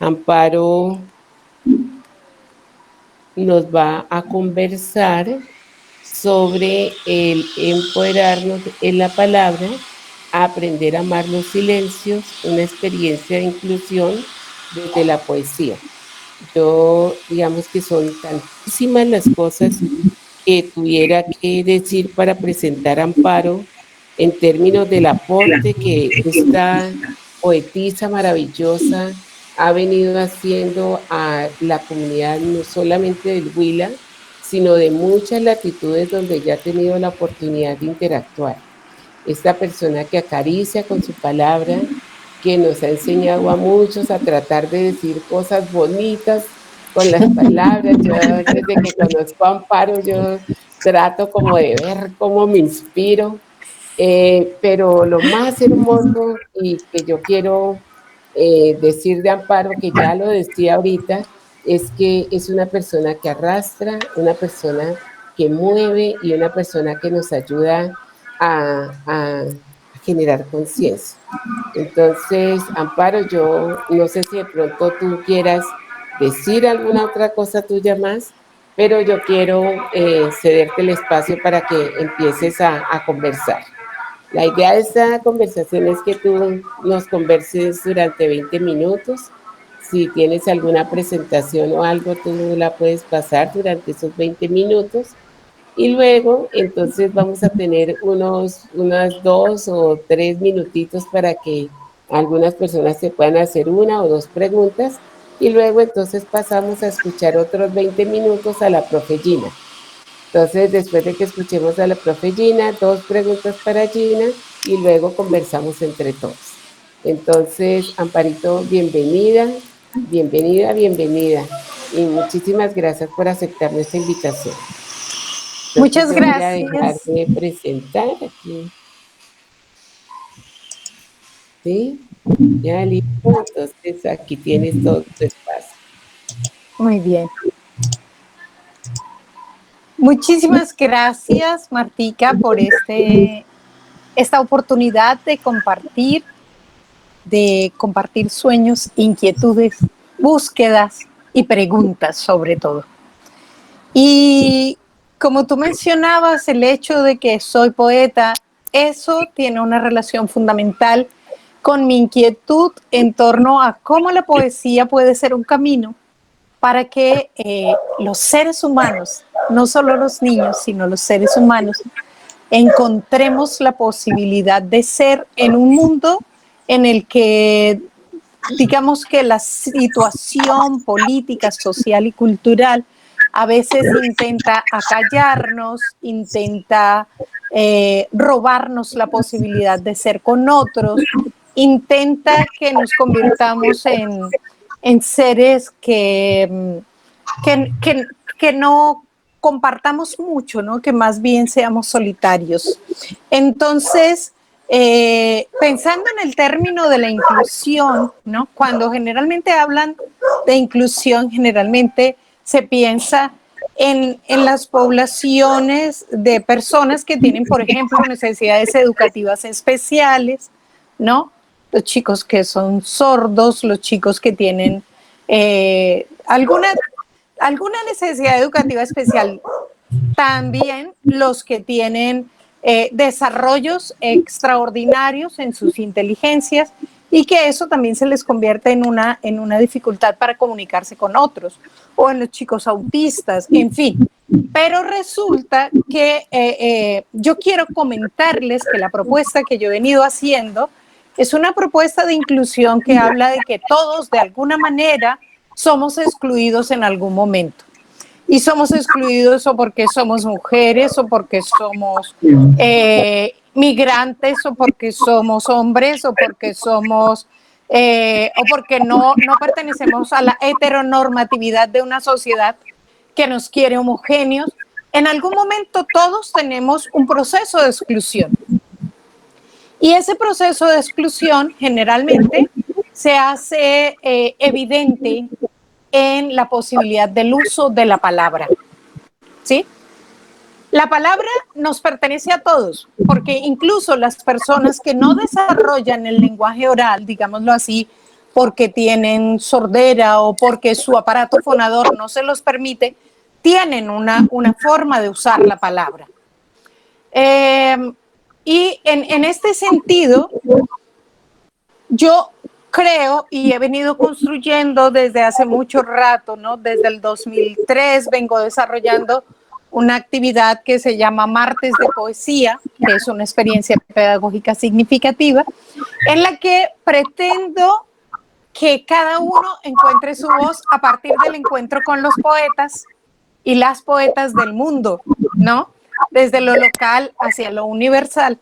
Amparo nos va a conversar sobre el empoderarnos en la palabra, aprender a amar los silencios, una experiencia de inclusión desde la poesía. Yo, digamos que son tantísimas las cosas que tuviera que decir para presentar a Amparo en términos del aporte que esta poetisa maravillosa ha venido haciendo a la comunidad no solamente del Huila, sino de muchas latitudes donde ya ha tenido la oportunidad de interactuar. Esta persona que acaricia con su palabra, que nos ha enseñado a muchos a tratar de decir cosas bonitas con las palabras. Yo desde que conozco a Amparo, yo trato como de ver cómo me inspiro, pero lo más hermoso y que yo quiero decir de Amparo, que ya lo decía ahorita, es que es una persona que arrastra, una persona que mueve y una persona que nos ayuda a generar conciencia. Entonces, Amparo, yo no sé si de pronto tú quieras decir alguna otra cosa tuya más, pero yo quiero cederte el espacio para que empieces a conversar. La idea de esta conversación es que tú nos converses durante 20 minutos. Si tienes alguna presentación o algo, tú la puedes pasar durante esos 20 minutos. Y luego, entonces, vamos a tener unas 2 o 3 minutitos para que algunas personas se puedan hacer una o dos preguntas. Y luego, entonces, pasamos a escuchar otros 20 minutos a la profe Gina. Entonces, después de que escuchemos a la profe Gina, 2 preguntas para Gina y luego conversamos entre todos. Entonces, Amparito, bienvenida, bienvenida, bienvenida. Y muchísimas gracias por aceptar nuestra invitación. Entonces, Muchas yo voy a dejar gracias. de presentar aquí. ¿Sí? Ya listo. Entonces, aquí tienes todo tu espacio. Muy bien. Muchísimas gracias, Martica, por esta oportunidad de compartir sueños, inquietudes, búsquedas y preguntas sobre todo. Y como tú mencionabas, el hecho de que soy poeta, eso tiene una relación fundamental con mi inquietud en torno a cómo la poesía puede ser un camino para que los seres humanos, no solo los niños, sino los seres humanos, encontremos la posibilidad de ser en un mundo en el que, digamos que la situación política, social y cultural a veces intenta acallarnos, intenta robarnos la posibilidad de ser con otros, intenta que nos convirtamos en seres que no compartamos mucho, ¿no? Que más bien seamos solitarios. Entonces, pensando en el término de la inclusión, ¿no? Cuando generalmente hablan de inclusión, generalmente se piensa en las poblaciones de personas que tienen, por ejemplo, necesidades educativas especiales, ¿no? Los chicos que son sordos, los chicos que tienen alguna necesidad educativa especial, también los que tienen desarrollos extraordinarios en sus inteligencias y que eso también se les convierte en una dificultad para comunicarse con otros, o en los chicos autistas, en fin. Pero resulta que yo quiero comentarles que la propuesta que yo he venido haciendo es una propuesta de inclusión que habla de que todos de alguna manera somos excluidos en algún momento. Y somos excluidos o porque somos mujeres o porque somos migrantes o porque somos hombres o porque somos o porque no pertenecemos a la heteronormatividad de una sociedad que nos quiere homogéneos. En algún momento todos tenemos un proceso de exclusión. Y ese proceso de exclusión generalmente se hace evidente en la posibilidad del uso de la palabra, ¿sí? La palabra nos pertenece a todos, porque incluso las personas que no desarrollan el lenguaje oral, digámoslo así, porque tienen sordera o porque su aparato fonador no se los permite, tienen una forma de usar la palabra. Y en este sentido, yo creo y he venido construyendo desde hace mucho rato, ¿no? Desde el 2003 vengo desarrollando una actividad que se llama Martes de Poesía, que es una experiencia pedagógica significativa, en la que pretendo que cada uno encuentre su voz a partir del encuentro con los poetas y las poetas del mundo, ¿no? Desde lo local hacia lo universal.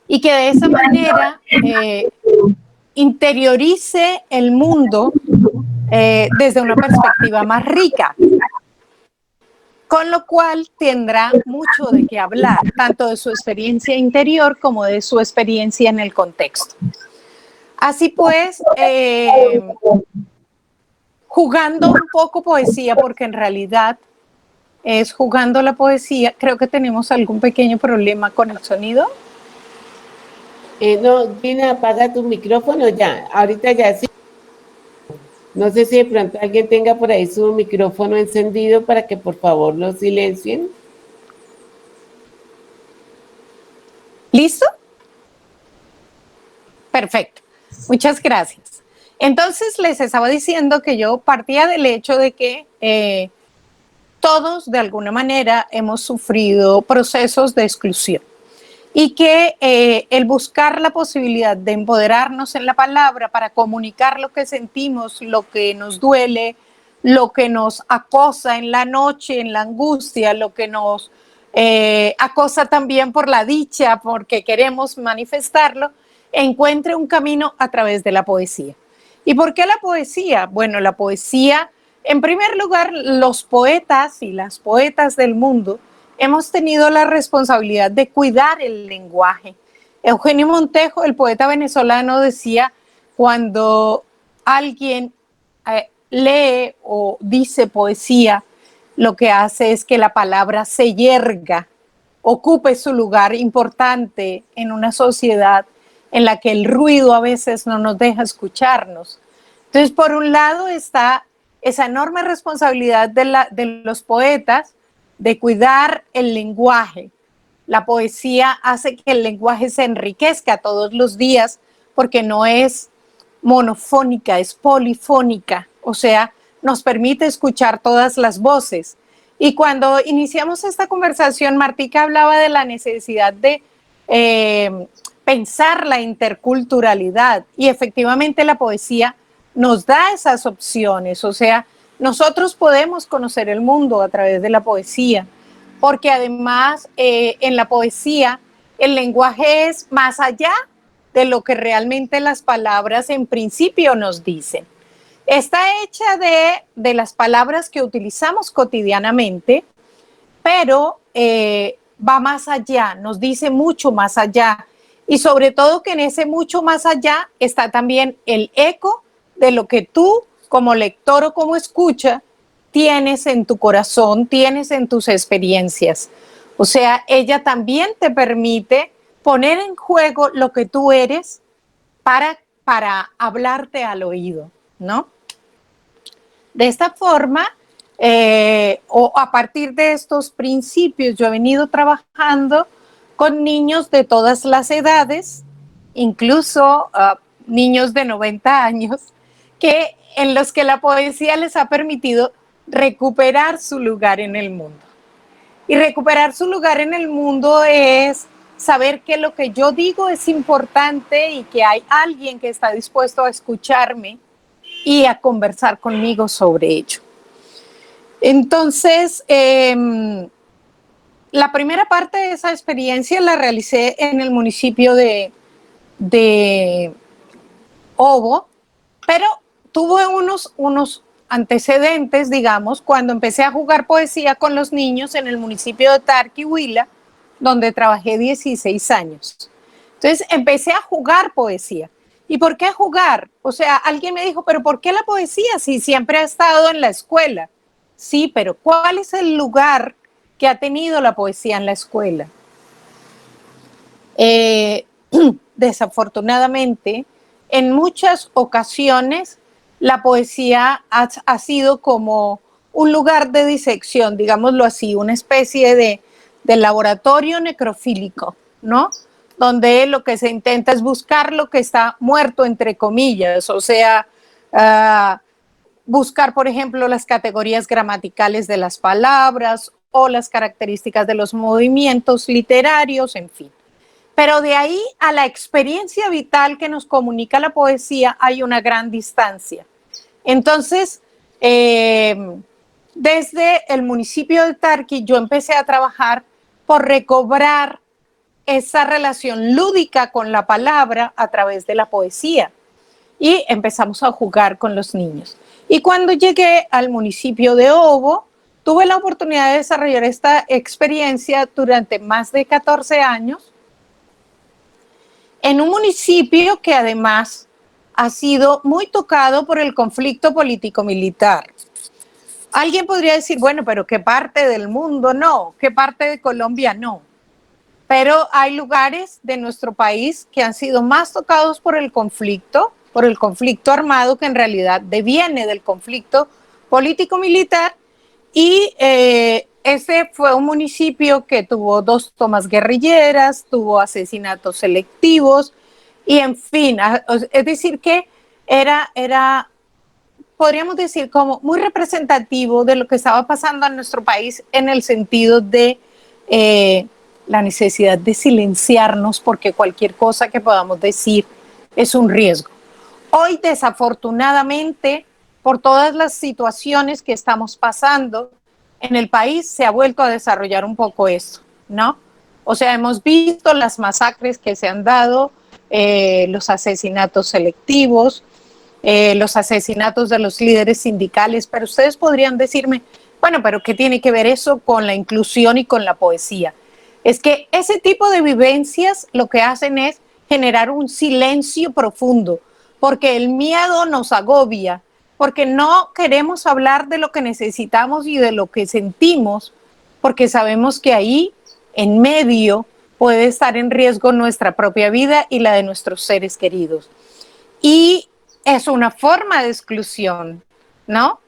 Y que de esa manera interiorice el mundo desde una perspectiva más rica, con lo cual tendrá mucho de qué hablar, tanto de su experiencia interior como de su experiencia en el contexto. Así pues, jugando un poco poesía, porque en realidad es jugando la poesía, creo que tenemos algún pequeño problema con el sonido. No, Gina, apaga tu micrófono ya. Ahorita ya sí. No sé si de pronto alguien tenga por ahí su micrófono encendido para que por favor lo silencien. ¿Listo? Perfecto. Muchas gracias. Entonces les estaba diciendo que yo partía del hecho de que todos de alguna manera hemos sufrido procesos de exclusión y que el buscar la posibilidad de empoderarnos en la palabra para comunicar lo que sentimos, lo que nos duele, lo que nos acosa en la noche, en la angustia, lo que nos acosa también por la dicha, porque queremos manifestarlo, encuentre un camino a través de la poesía. ¿Y por qué la poesía? Bueno, la poesía, en primer lugar, los poetas y las poetas del mundo hemos tenido la responsabilidad de cuidar el lenguaje. Eugenio Montejo, el poeta venezolano, decía, cuando alguien lee o dice poesía, lo que hace es que la palabra se yerga, ocupe su lugar importante en una sociedad en la que el ruido a veces no nos deja escucharnos. Entonces, por un lado está esa enorme responsabilidad de los poetas de cuidar el lenguaje. La poesía hace que el lenguaje se enriquezca todos los días porque no es monofónica, es polifónica, o sea, nos permite escuchar todas las voces. Y cuando iniciamos esta conversación, Martica hablaba de la necesidad de pensar la interculturalidad y efectivamente la poesía nos da esas opciones, o sea, nosotros podemos conocer el mundo a través de la poesía, porque además en la poesía el lenguaje es más allá de lo que realmente las palabras en principio nos dicen. Está hecha de las palabras que utilizamos cotidianamente, pero va más allá, nos dice mucho más allá. Y sobre todo que en ese mucho más allá está también el eco de lo que tú como lector o como escucha tienes en tu corazón, tienes en tus experiencias. O sea, ella también te permite poner en juego lo que tú eres para hablarte al oído, ¿no? De esta forma, o a partir de estos principios, yo he venido trabajando con niños de todas las edades, incluso niños de 90 años, en los que la poesía les ha permitido recuperar su lugar en el mundo. Y recuperar su lugar en el mundo es saber que lo que yo digo es importante y que hay alguien que está dispuesto a escucharme y a conversar conmigo sobre ello. Entonces, la primera parte de esa experiencia la realicé en el municipio de Obo, pero tuve unos antecedentes, digamos, cuando empecé a jugar poesía con los niños en el municipio de Tarquihuila, donde trabajé 16 años. Entonces empecé a jugar poesía. ¿Y por qué jugar? O sea, alguien me dijo, pero ¿por qué la poesía si siempre ha estado en la escuela? Sí, pero ¿cuál es el lugar que ha tenido la poesía en la escuela? Desafortunadamente, en muchas ocasiones la poesía ha sido como un lugar de disección, digámoslo así, una especie de laboratorio necrofílico, ¿no? Donde lo que se intenta es buscar lo que está muerto, entre comillas, o sea, buscar, por ejemplo, las categorías gramaticales de las palabras o las características de los movimientos literarios, en fin. Pero de ahí a la experiencia vital que nos comunica la poesía hay una gran distancia. Entonces, desde el municipio de Tarqui yo empecé a trabajar por recobrar esa relación lúdica con la palabra a través de la poesía y empezamos a jugar con los niños. Y cuando llegué al municipio de Obo, tuve la oportunidad de desarrollar esta experiencia durante más de 14 años en un municipio que además ha sido muy tocado por el conflicto político-militar. Alguien podría decir, bueno, pero ¿qué parte del mundo no? ¿Qué parte de Colombia no? Pero hay lugares de nuestro país que han sido más tocados por el conflicto armado, que en realidad deviene del conflicto político-militar. Y ese fue un municipio que tuvo 2 tomas guerrilleras, tuvo asesinatos selectivos y en fin, es decir que era, podríamos decir, como muy representativo de lo que estaba pasando en nuestro país en el sentido de la necesidad de silenciarnos porque cualquier cosa que podamos decir es un riesgo. Hoy, desafortunadamente, por todas las situaciones que estamos pasando en el país, se ha vuelto a desarrollar un poco eso, ¿no? O sea, hemos visto las masacres que se han dado, los asesinatos selectivos, los asesinatos de los líderes sindicales, pero ustedes podrían decirme, bueno, pero ¿qué tiene que ver eso con la inclusión y con la poesía? Es que ese tipo de vivencias lo que hacen es generar un silencio profundo, porque el miedo nos agobia, porque no queremos hablar de lo que necesitamos y de lo que sentimos, porque sabemos que ahí, en medio, puede estar en riesgo nuestra propia vida y la de nuestros seres queridos. Y es una forma de exclusión, ¿no?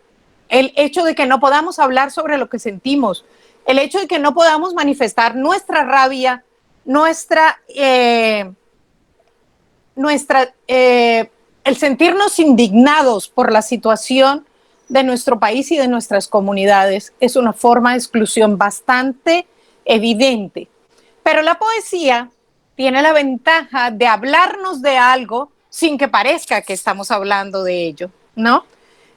El hecho de que no podamos hablar sobre lo que sentimos, el hecho de que no podamos manifestar nuestra rabia, el sentirnos indignados por la situación de nuestro país y de nuestras comunidades es una forma de exclusión bastante evidente. Pero la poesía tiene la ventaja de hablarnos de algo sin que parezca que estamos hablando de ello, ¿no?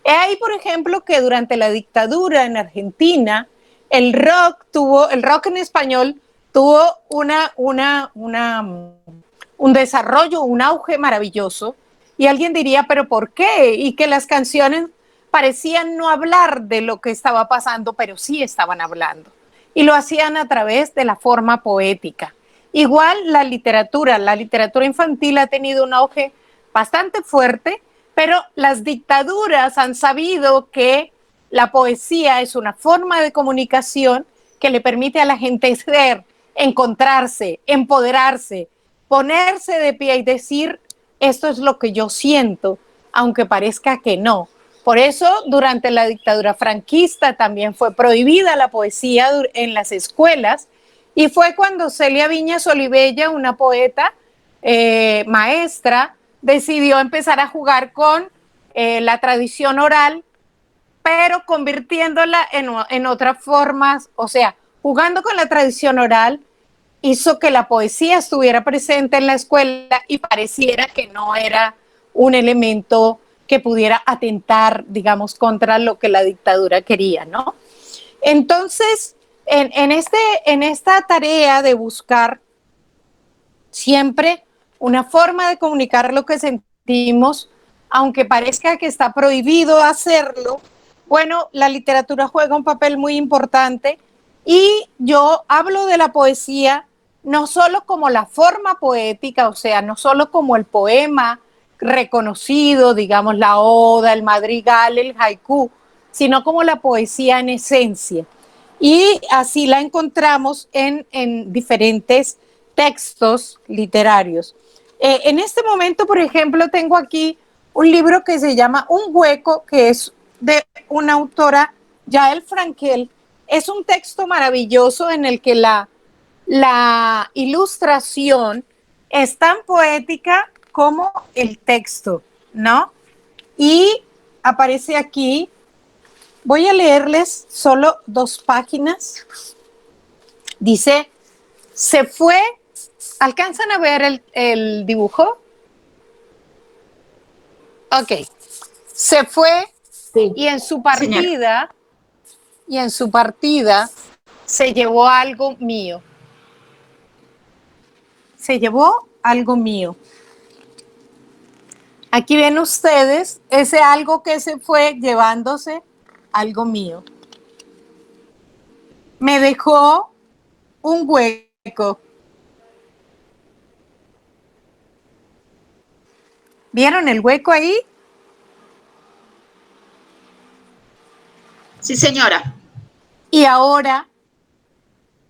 He ahí, por ejemplo, que durante la dictadura en Argentina, el rock en español tuvo un desarrollo, un auge maravilloso. Y alguien diría, ¿pero por qué? Y que las canciones parecían no hablar de lo que estaba pasando, pero sí estaban hablando. Y lo hacían a través de la forma poética. Igual la literatura infantil ha tenido un auge bastante fuerte, pero las dictaduras han sabido que la poesía es una forma de comunicación que le permite a la gente ser, encontrarse, empoderarse, ponerse de pie y decir, esto es lo que yo siento, aunque parezca que no. Por eso, durante la dictadura franquista también fue prohibida la poesía en las escuelas y fue cuando Celia Viñas Olivella, una poeta maestra, decidió empezar a jugar con la tradición oral, pero convirtiéndola en otras formas, o sea, jugando con la tradición oral, hizo que la poesía estuviera presente en la escuela y pareciera que no era un elemento que pudiera atentar, digamos, contra lo que la dictadura quería, ¿no? Entonces, en esta tarea de buscar siempre una forma de comunicar lo que sentimos, aunque parezca que está prohibido hacerlo, bueno, la literatura juega un papel muy importante y yo hablo de la poesía no solo como la forma poética, o sea, no solo como el poema reconocido, digamos, la oda, el madrigal, el haiku, sino como la poesía en esencia. Y así la encontramos en diferentes textos literarios. En este momento, por ejemplo, tengo aquí un libro que se llama Un hueco, que es de una autora, Yael Frankel. Es un texto maravilloso en el que la ilustración es tan poética como el texto, ¿no? Y aparece aquí, voy a leerles solo 2 páginas. Dice, se fue, ¿alcanzan a ver el dibujo? Ok, se fue Sí. y en su Señora. partida se llevó algo mío. Se llevó algo mío. Aquí ven ustedes ese algo que se fue llevándose algo mío. Me dejó un hueco. ¿Vieron el hueco ahí? Sí, señora. Y ahora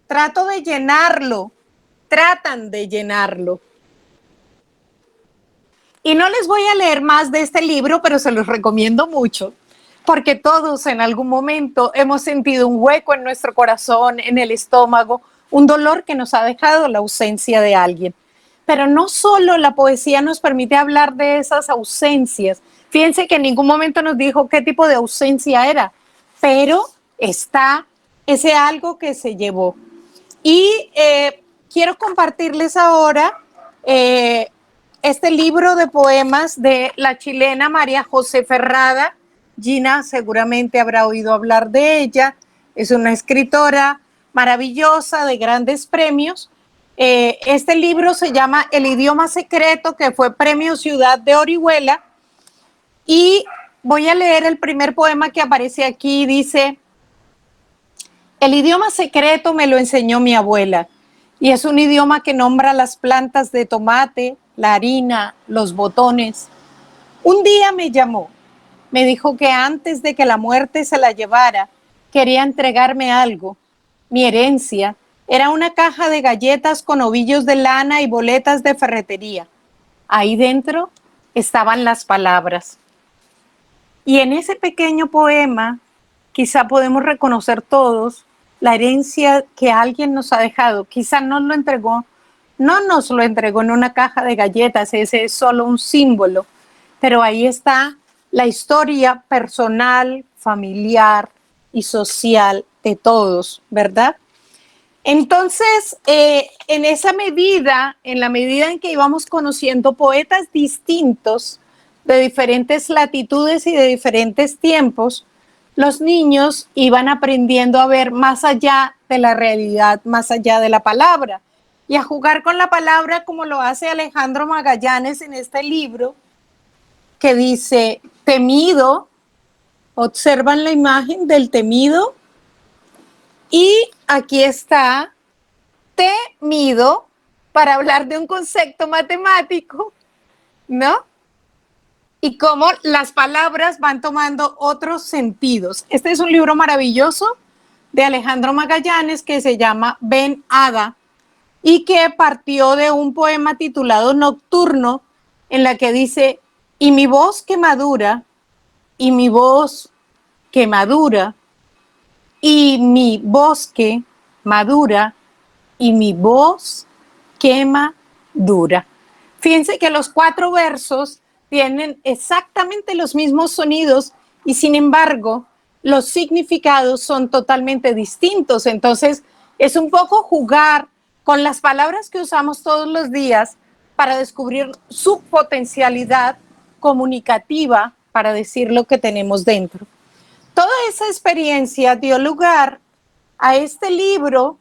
trato de llenarlo. Tratan de llenarlo. Y no les voy a leer más de este libro, pero se los recomiendo mucho, porque todos en algún momento hemos sentido un hueco en nuestro corazón, en el estómago, un dolor que nos ha dejado la ausencia de alguien. Pero no solo la poesía nos permite hablar de esas ausencias. Fíjense que en ningún momento nos dijo qué tipo de ausencia era, pero está ese algo que se llevó. Y quiero compartirles ahora este libro de poemas de la chilena María José Ferrada. Gina seguramente habrá oído hablar de ella. Es una escritora maravillosa de grandes premios. Este libro se llama El idioma secreto, que fue Premio Ciudad de Orihuela. Y voy a leer el primer poema que aparece aquí. Dice, el idioma secreto me lo enseñó mi abuela y es un idioma que nombra las plantas de tomate, la harina, los botones. Un día me llamó, me dijo que antes de que la muerte se la llevara, quería entregarme algo. Mi herencia era una caja de galletas con ovillos de lana y boletas de ferretería. Ahí dentro estaban las palabras. Y en ese pequeño poema, quizá podemos reconocer todos la herencia que alguien nos ha dejado. Quizá no nos lo entregó en una caja de galletas, ese es solo un símbolo, pero ahí está la historia personal, familiar y social de todos, ¿verdad? Entonces, en esa medida, en la medida en que íbamos conociendo poetas distintos, de diferentes latitudes y de diferentes tiempos, los niños iban aprendiendo a ver más allá de la realidad, más allá de la palabra, y a jugar con la palabra como lo hace Alejandro Magallanes en este libro, que dice, temido, observan la imagen del temido, y aquí está temido para hablar de un concepto matemático, ¿no? Y cómo las palabras van tomando otros sentidos. Este es un libro maravilloso de Alejandro Magallanes que se llama Ben Hada y que partió de un poema titulado Nocturno, en la que dice, y mi voz que madura, y mi voz que madura, y mi bosque madura, y mi voz quema dura. Fíjense que los 4 versos tienen exactamente los mismos sonidos y sin embargo los significados son totalmente distintos. Entonces es un poco jugar con las palabras que usamos todos los días para descubrir su potencialidad comunicativa para decir lo que tenemos dentro. Toda esa experiencia dio lugar a este libro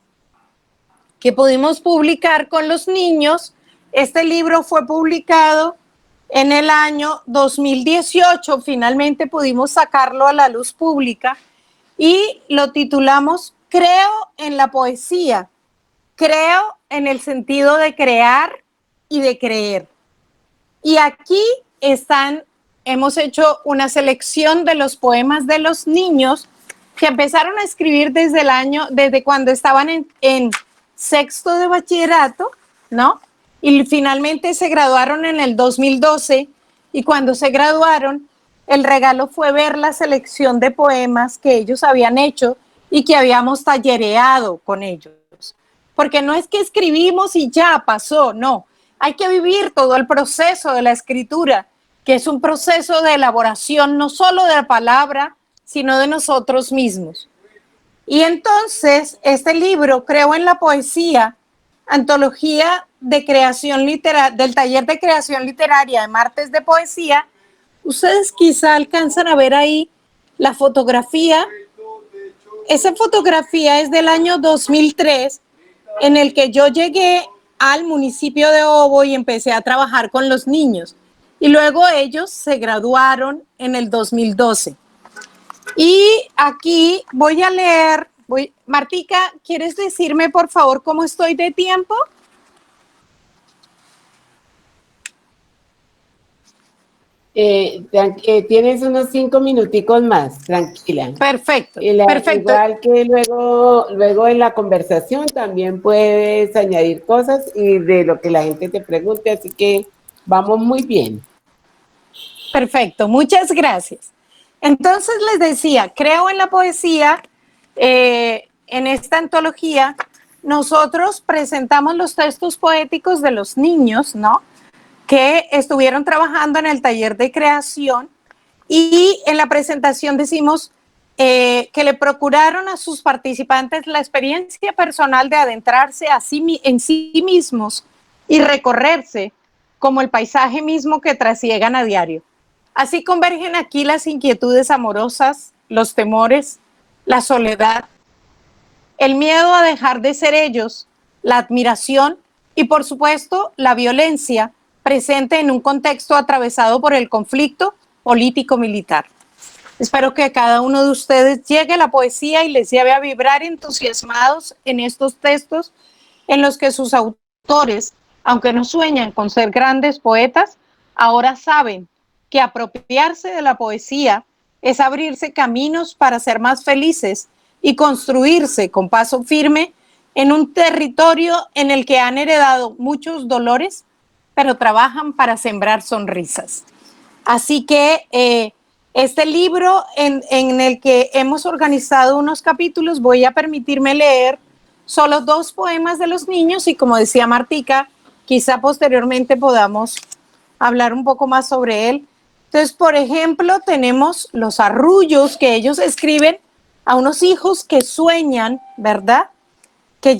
que pudimos publicar con los niños. Este libro fue publicado en el año 2018, finalmente pudimos sacarlo a la luz pública y lo titulamos Creo en la poesía. Creo en el sentido de crear y de creer. Y aquí hemos hecho una selección de los poemas de los niños que empezaron a escribir desde cuando estaban en sexto de bachillerato, ¿no? y finalmente se graduaron en el 2012 y cuando se graduaron, el regalo fue ver la selección de poemas que ellos habían hecho y que habíamos tallereado con ellos. Porque no es que escribimos y ya pasó, no. Hay que vivir todo el proceso de la escritura, que es un proceso de elaboración no solo de la palabra, sino de nosotros mismos. Y entonces, este libro, Creo en la Poesía, antología de creación literaria, del taller de creación literaria de Martes de Poesía, ustedes quizá alcanzan a ver ahí la fotografía. Esa fotografía es del año 2003, en el que yo llegué al municipio de Obo y empecé a trabajar con los niños. Y luego ellos se graduaron en el 2012. Y aquí voy a leer, Martica, ¿quieres decirme por favor cómo estoy de tiempo? Tienes unos 5 minuticos más, tranquila. Perfecto, perfecto. Igual que luego en la conversación también puedes añadir cosas y de lo que la gente te pregunte, así que vamos muy bien. Perfecto, muchas gracias. Entonces les decía, Creo en la Poesía, en esta antología, nosotros presentamos los textos poéticos de los niños, ¿no? Que estuvieron trabajando en el taller de creación y en la presentación decimos que le procuraron a sus participantes la experiencia personal de adentrarse en sí mismos y recorrerse como el paisaje mismo que trasiegan a diario. Así convergen aquí las inquietudes amorosas, los temores, la soledad, el miedo a dejar de ser ellos, la admiración y, por supuesto, la violencia presente en un contexto atravesado por el conflicto político-militar. Espero que a cada uno de ustedes llegue la poesía y les lleve a vibrar entusiasmados en estos textos en los que sus autores, aunque no sueñan con ser grandes poetas, ahora saben que apropiarse de la poesía es abrirse caminos para ser más felices y construirse con paso firme en un territorio en el que han heredado muchos dolores, pero trabajan para sembrar sonrisas. Así que este libro en el que hemos organizado unos capítulos, voy a permitirme leer solo 2 poemas de los niños y, como decía Martica, quizá posteriormente podamos hablar un poco más sobre él. Entonces, por ejemplo, tenemos los arrullos que ellos escriben a unos hijos que sueñan, ¿verdad? Que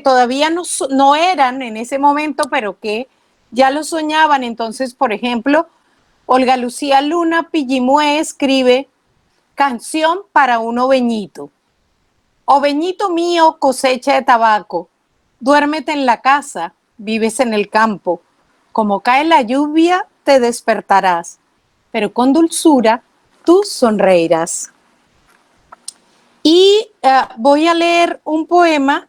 todavía no eran en ese momento, pero que ya lo soñaban. Entonces, por ejemplo, Olga Lucía Luna Pillimue escribe Canción para un oveñito. Oveñito mío, cosecha de tabaco, duérmete en la casa, vives en el campo. Como cae la lluvia, te despertarás, pero con dulzura tú sonreirás. Y voy a leer un poema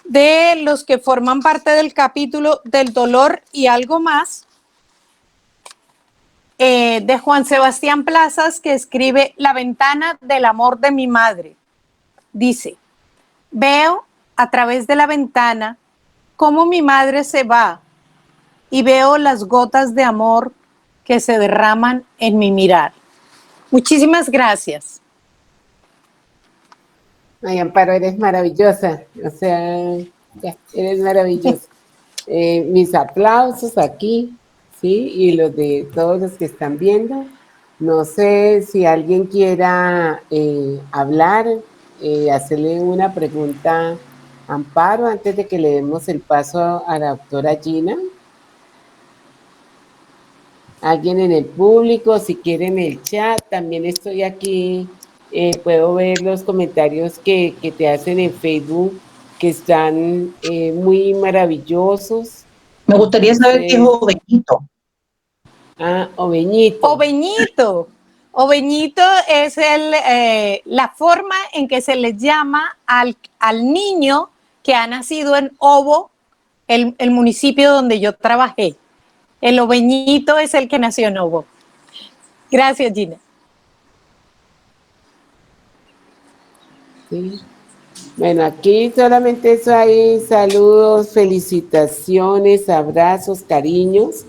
de los que forman parte del capítulo del dolor y algo más, de Juan Sebastián Plazas, que escribe La ventana del amor de mi madre. Dice, veo a través de la ventana cómo mi madre se va y veo las gotas de amor que se derraman en mi mirar. Muchísimas gracias. Ay, Amparo, eres maravillosa, o sea, ya, eres maravillosa. Mis aplausos aquí, ¿sí? Y los de todos los que están viendo. No sé si alguien quiera hablar, hacerle una pregunta a Amparo antes de que le demos el paso a la doctora Gina. Alguien en el público, si quiere en el chat, también estoy aquí, puedo ver los comentarios que te hacen en Facebook, que están muy maravillosos. Me gustaría saber qué es oveñito. Oveñito. Oveñito. Oveñito es la forma en que se le llama al niño que ha nacido en Obo, el municipio donde yo trabajé. El oveñito es el que nació en Obo. Gracias, Gina. Sí. Bueno, aquí solamente eso hay saludos, felicitaciones, abrazos, cariños